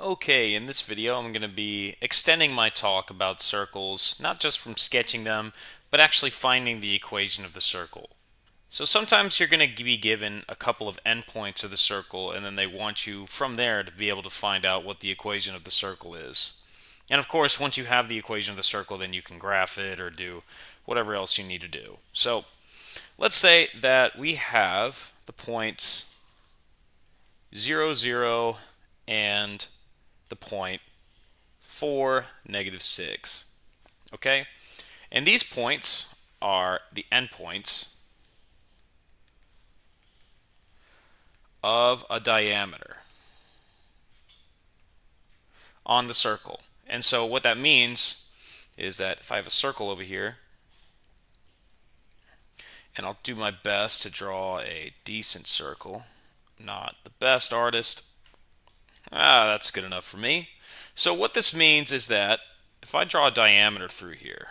Okay, in this video I'm going to be extending my talk about circles, not just from sketching them, but actually finding the equation of the circle. So sometimes you're going to be given a couple of endpoints of the circle, and then they want you from there to be able to find out what the equation of the circle is. And of course, once you have the equation of the circle, then you can graph it or do whatever else you need to do. So let's say that we have the points 0, 0, and the point 4, negative 6. Okay? And these points are the endpoints of a diameter on the circle. And so what that means is that if I have a circle over here, and I'll do my best to draw a decent circle, not the best artist, that's good enough for me. So what this means is that if I draw a diameter through here,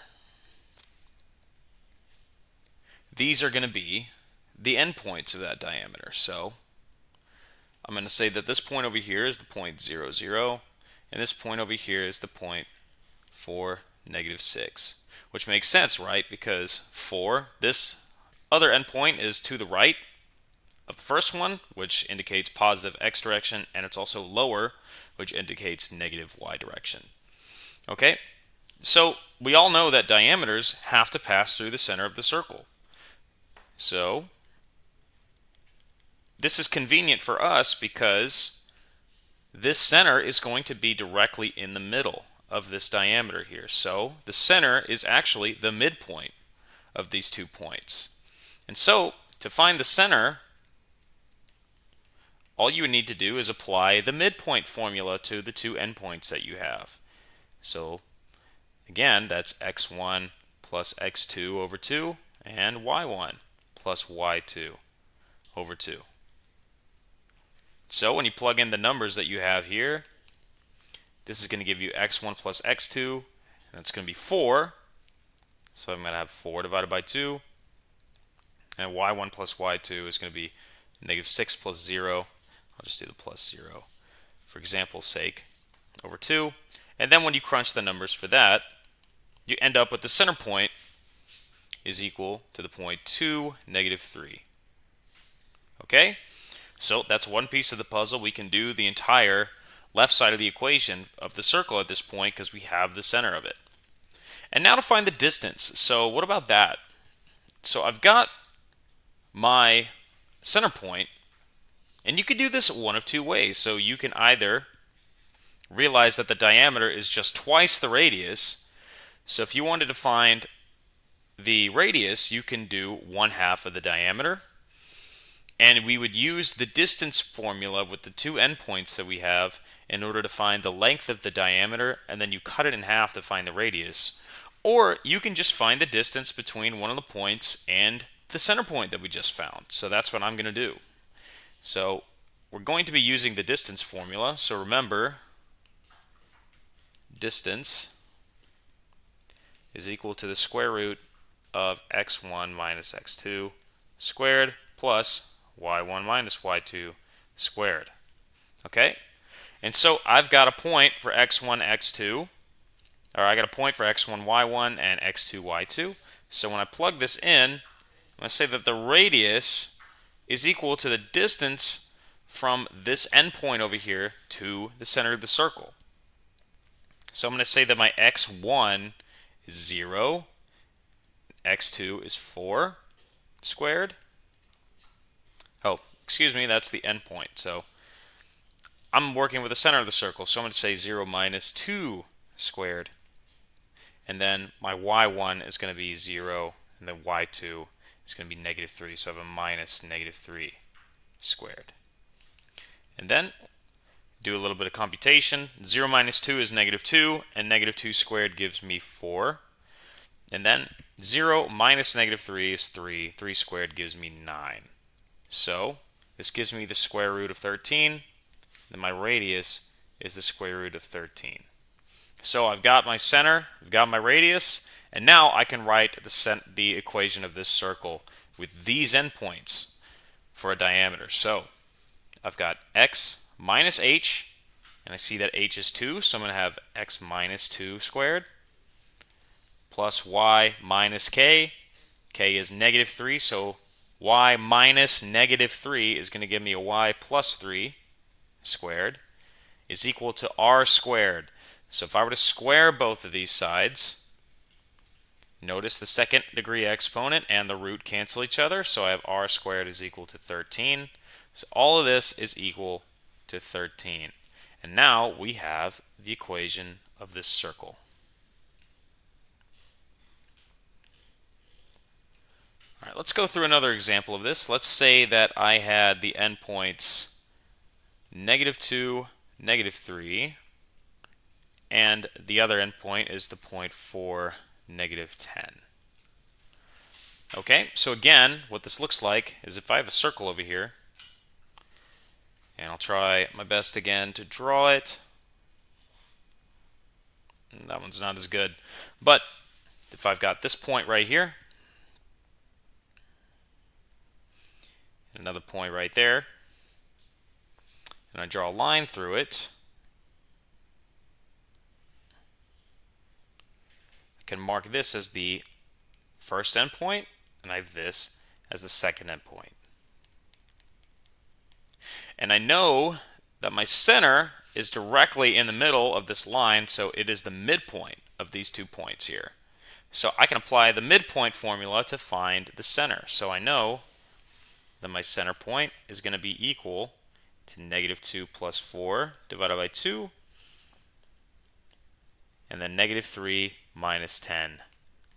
these are going to be the endpoints of that diameter. So I'm going to say that this point over here is the point 0, 0, and this point over here is the point 4, negative 6, which makes sense, right? Because 4, this other endpoint is to the right of the first one, which indicates positive x direction, and it's also lower, which indicates negative y direction. Okay, so we all know that diameters have to pass through the center of the circle. So this is convenient for us because this center is going to be directly in the middle of this diameter here. So the center is actually the midpoint of these 2 points. And so to find the center, all you would need to do is apply the midpoint formula to the 2 endpoints that you have. So again, that's x1 plus x2 over 2 and y1 plus y2 over 2. So when you plug in the numbers that you have here, this is going to give you x1 plus x2, and that's going to be 4. So I'm going to have 4 divided by 2. And y1 plus y2 is going to be negative 6 plus 0. I'll just do the plus 0 for example's sake, over 2. And then when you crunch the numbers for that, you end up with the center point is equal to the point 2, negative 3. Okay? So that's one piece of the puzzle. We can do the entire left side of the equation of the circle at this point because we have the center of it. And now to find the distance. So what about that? So I've got my center point, and you could do this one of 2 ways. So you can either realize that the diameter is just twice the radius. So if you wanted to find the radius, you can do 1/2 of the diameter. And we would use the distance formula with the 2 endpoints that we have in order to find the length of the diameter, and then you cut it in half to find the radius. Or you can just find the distance between one of the points and the center point that we just found. So that's what I'm going to do. So we're going to be using the distance formula. So remember, distance is equal to the square root of x1 minus x2 squared plus y1 minus y2 squared. Okay? And so I've got a point for x1, x2, or I got a point for x1, y1 and x2, y2. So when I plug this in, I'm going to say that the radius is equal to the distance from this endpoint over here to the center of the circle. So I'm going to say that my x1 is 0, x2 is 4 squared. Oh, excuse me, that's the endpoint. So I'm working with the center of the circle, so I'm going to say 0 minus 2 squared. And then my y1 is going to be 0, and then y2 is going to be negative 3, so I have a minus negative 3 squared. And then do a little bit of computation. 0 minus 2 is negative 2, and negative 2 squared gives me 4. And then 0 minus negative 3 is 3. 3 squared gives me 9. So this gives me the square root of 13. Then my radius is the square root of 13. So I've got my center, I've got my radius, and now I can write the equation of this circle with these endpoints for a diameter. So I've got x minus h, And I see that h is 2, so I'm going to have x minus 2 squared plus y minus k. K is negative 3, so y minus negative 3 is going to give me a y plus 3 squared is equal to r squared. So if I were to square both of these sides, notice the second degree exponent and the root cancel each other, so I have r squared is equal to 13. So all of this is equal to 13. And now we have the equation of this circle. All right, let's go through another example of this. Let's say that I had the endpoints -2, -3, and the other endpoint is the point 4, -10. Okay, so again, what this looks like is if I have a circle over here, and I'll try my best again to draw it. That one's not as good. But if I've got this point right here, another point right there, and I draw a line through it, I can mark this as the first endpoint, and I have this as the second endpoint. And I know that my center is directly in the middle of this line, so it is the midpoint of these 2 points here. So I can apply the midpoint formula to find the center. So I know that my center point is going to be equal to -2 plus 4 divided by 2, and then -3 minus 10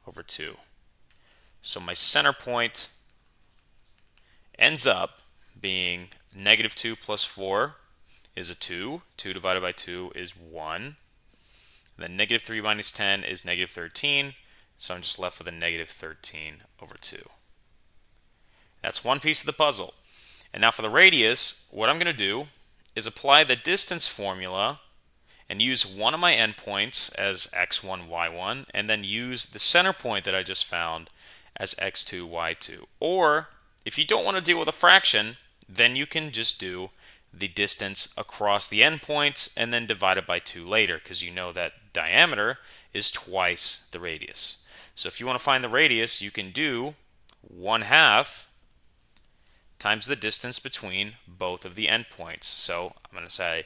over 2. So my center point ends up being -2 plus 4 is a 2. 2 divided by 2 is 1. And then -3 minus 10 is -13. So I'm just left with a -13 over 2. That's one piece of the puzzle. And now for the radius, what I'm going to do is apply the distance formula and use one of my endpoints as x1, y1, and then use the center point that I just found as x2, y2. Or if you don't want to deal with a fraction, then you can just do the distance across the endpoints and then divide it by 2 later, because you know that diameter is twice the radius. So if you want to find the radius, you can do 1/2 times the distance between both of the endpoints. So I'm going to say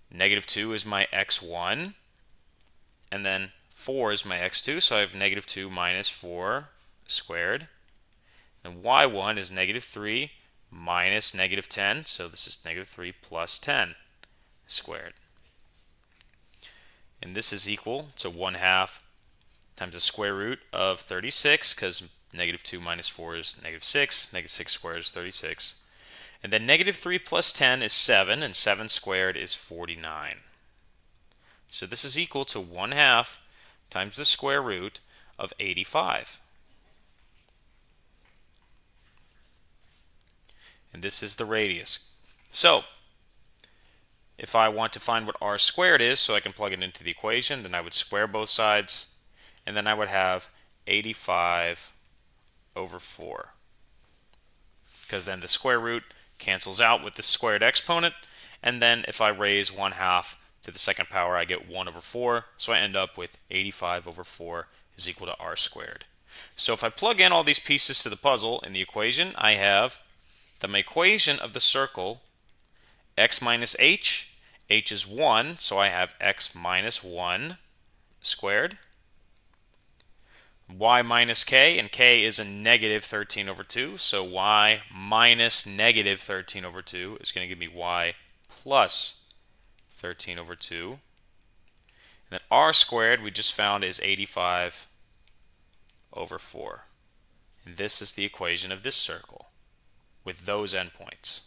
-2 is my x1, and then 4 is my x2, so I have -2 minus 4 squared. And y1 is -3 minus -10, so this is -3 plus 10 squared. And this is equal to 1/2 times the square root of 36, because -2 minus 4 is -6. -6 squared is 36. And then -3 plus 10 is 7, and 7 squared is 49. So this is equal to 1/2 times the square root of 85. And this is the radius. So if I want to find what r squared is, so I can plug it into the equation, then I would square both sides, and then I would have 85 over 4. Because then the square root cancels out with the squared exponent, and then if I raise 1/2 to the second power, I get 1 over 4, so I end up with 85 over 4 is equal to r squared. So if I plug in all these pieces to the puzzle in the equation, I have that my equation of the circle, x minus h is 1, so I have x minus 1 squared, y minus k, and k is a -13 over 2, so y minus -13 over 2 is going to give me y plus 13 over 2. And then r squared we just found is 85 over 4. And this is the equation of this circle with those endpoints.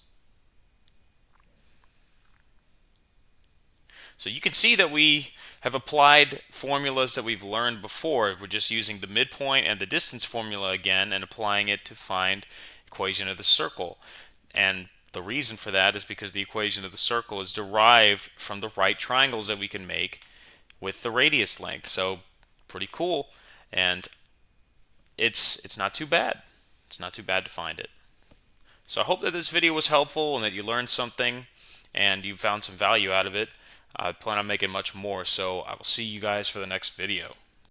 So you can see that we have applied formulas that we've learned before. We're just using the midpoint and the distance formula again and applying it to find equation of the circle. And the reason for that is because the equation of the circle is derived from the right triangles that we can make with the radius length. So pretty cool, and it's not too bad. It's not too bad to find it. So I hope that this video was helpful and that you learned something. and you found some value out of it. I plan on making much more, so I will see you guys for the next video.